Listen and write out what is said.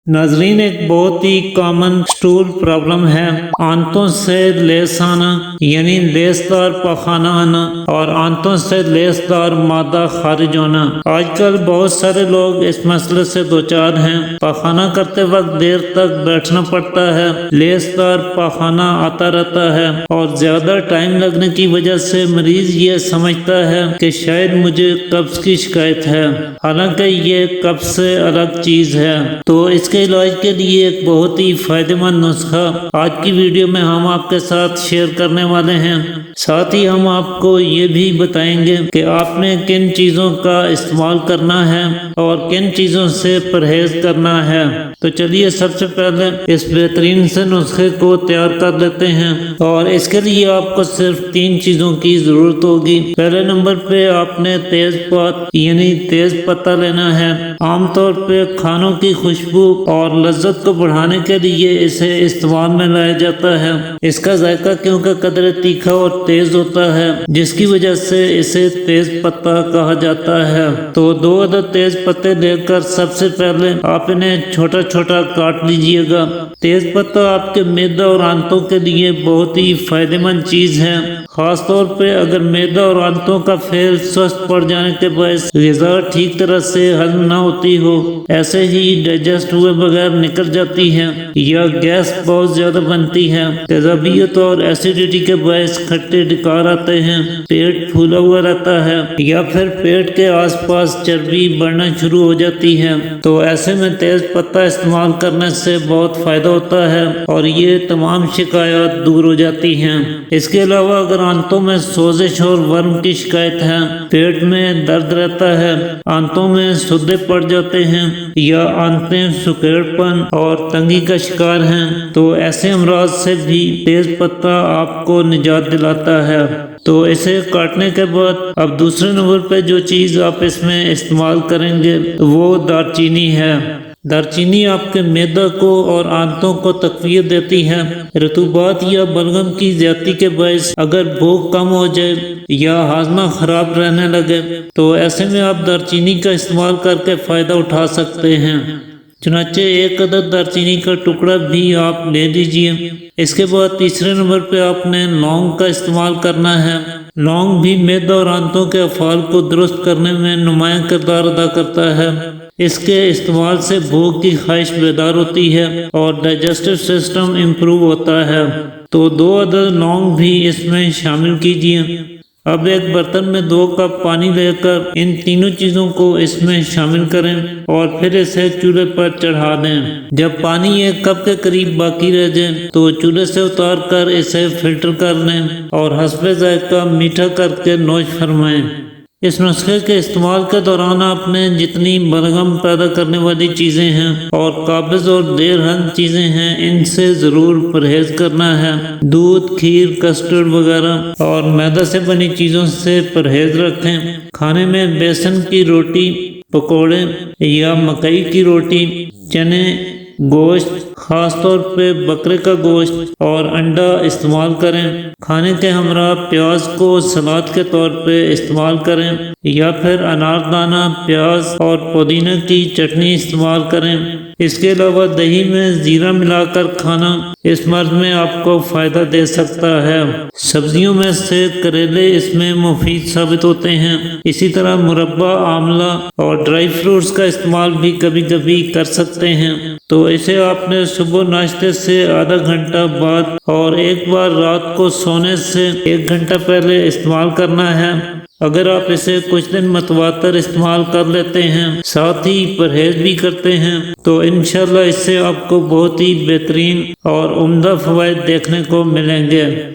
ناظرین، ایک بہت ہی کامن سٹول پرابلم ہے آنتوں سے لیس آنا، یعنی لیس دار پاخانہ آنا اور آنتوں سے لیس دار مادہ خارج ہونا۔ آج کل بہت سارے لوگ اس مسئلے سے دوچار ہیں۔ پاخانہ کرتے وقت دیر تک بیٹھنا پڑتا ہے، لیس دار پاخانہ آتا رہتا ہے اور زیادہ ٹائم لگنے کی وجہ سے مریض یہ سمجھتا ہے کہ شاید مجھے قبض کی شکایت ہے، حالانکہ یہ قبض سے الگ چیز ہے۔ تو اس کے علاج کے لیے ایک بہت ہی فائدہ مند نسخہ آج کی ویڈیو میں ہم آپ کے ساتھ شیئر کرنے والے ہیں۔ ساتھ ہی ہم آپ کو یہ بھی بتائیں گے کہ آپ نے کن چیزوں کا استعمال کرنا ہے اور کن چیزوں سے پرہیز کرنا ہے۔ تو چلیے سب سے پہلے اس بہترین سے نسخے کو تیار کر لیتے ہیں، اور اس کے لیے آپ کو صرف 3 چیزوں کی ضرورت ہوگی۔ پہلے نمبر پہ آپ نے تیز پات یعنی تیز پتہ لینا ہے۔ عام طور پہ کھانوں کی خوشبو اور لذت کو بڑھانے کے لیے اسے استعمال میں لایا جاتا ہے۔ اس کا ذائقہ کیونکہ قدرے تیکھا اور تیز ہوتا ہے، جس کی وجہ سے اسے تیز پتہ کہا جاتا ہے۔ تو 2 عدد تیز پتے لے کر سب سے پہلے آپ انہیں چھوٹا چھوٹا کاٹ لیجئے گا۔ تیز پتہ آپ کے معدہ اور آنتوں کے لیے بہت ہی فائدہ مند چیز ہے، خاص طور پہ اگر معدہ اور آنتوں کا فعل سست پڑ جانے کے باعث غذا ٹھیک طرح سے ہضم نہ ہوتی ہو، ایسے ہی ڈائجسٹ ہوئے بغیر نکل جاتی ہے یا گیس بہت زیادہ بنتی ہے، تیزابیت اور ایسیڈیٹی کے باعث کھٹے ڈکار آتے ہیں، پیٹ پھولا ہوا رہتا ہے یا پھر پیٹ کے آس پاس چربی بڑھنا شروع ہو جاتی ہے۔ تو ایسے میں تیز پتہ استعمال کرنے سے بہت فائدہ ہوتا ہے اور یہ تمام شکایات دور ہو جاتی ہیں۔ اس کے علاوہ اگر آنتوں میں سوزش اور ورم کی شکایت ہے، پیٹ میں درد رہتا ہے، آنتوں میں سدے پڑ جاتے ہیں یا آنتیں سکیڑ پن اور تنگی کا شکار ہیں، تو ایسے امراض سے بھی تیز پتہ آپ کو نجات دلاتا ہے۔ تو اسے کاٹنے کے بعد اب دوسرے نمبر پہ جو چیز آپ اس میں استعمال کریں گے وہ دار چینی ہے۔ دار چینی آپ کے معدہ کو اور آنتوں کو تقویت دیتی ہے۔ رطوبات یا بلغم کی زیادتی کے باعث اگر بھوک کم ہو جائے یا ہاضمہ خراب رہنے لگے تو ایسے میں آپ دار چینی کا استعمال کر کے فائدہ اٹھا سکتے ہیں۔ چنانچہ 1 عدد دار چینی کا ٹکڑا بھی آپ لے لیجئے۔ اس کے بعد تیسرے نمبر پہ آپ نے لونگ کا استعمال کرنا ہے۔ لونگ بھی معدہ اور آنتوں کے افعال کو درست کرنے میں نمایاں کردار ادا کرتا ہے۔ اس کے استعمال سے بھوک کی خواہش بیدار ہوتی ہے اور ڈائجسٹو سسٹم امپروو ہوتا ہے۔ تو 2 عدد لونگ بھی اس میں شامل کیجئے۔ اب ایک برتن میں 2 کپ پانی لے کر ان تینوں چیزوں کو اس میں شامل کریں اور پھر اسے چولہے پر چڑھا دیں۔ جب پانی 1 کپ کے قریب باقی رہ جائے تو چولہے سے اتار کر اسے فلٹر کر لیں اور حسب ذائقہ میٹھا کر کے نوش فرمائیں۔ اس نسخے کے استعمال کے دوران آپ نے جتنی بلغم پیدا کرنے والی چیزیں ہیں اور قابض اور دیر ہضم چیزیں ہیں ان سے ضرور پرہیز کرنا ہے۔ دودھ، کھیر، کسٹرڈ وغیرہ اور میدہ سے بنی چیزوں سے پرہیز رکھیں۔ کھانے میں بیسن کی روٹی، پکوڑے یا مکئی کی روٹی، چنے، گوشت خاص طور پہ بکرے کا گوشت اور انڈا استعمال کریں۔ کھانے کے ہمراہ پیاز کو سلاد کے طور پہ استعمال کریں یا پھر اناردانہ، پیاز اور پودینہ کی چٹنی استعمال کریں۔ اس کے علاوہ دہی میں زیرہ ملا کر کھانا اس مرض میں آپ کو فائدہ دے سکتا ہے۔ سبزیوں میں سے کریلے اس میں مفید ثابت ہوتے ہیں۔ اسی طرح مربا، آملہ اور ڈرائی فروٹس کا استعمال بھی کبھی کبھی کر سکتے ہیں۔ تو اسے آپ نے صبح ناشتے سے آدھا گھنٹہ بعد اور ایک بار رات کو سونے سے 1 گھنٹہ پہلے استعمال کرنا ہے۔ اگر آپ اسے کچھ دن متواتر استعمال کر لیتے ہیں، ساتھ ہی پرہیز بھی کرتے ہیں، تو انشاءاللہ اس سے آپ کو بہت ہی بہترین اور عمدہ فوائد دیکھنے کو ملیں گے۔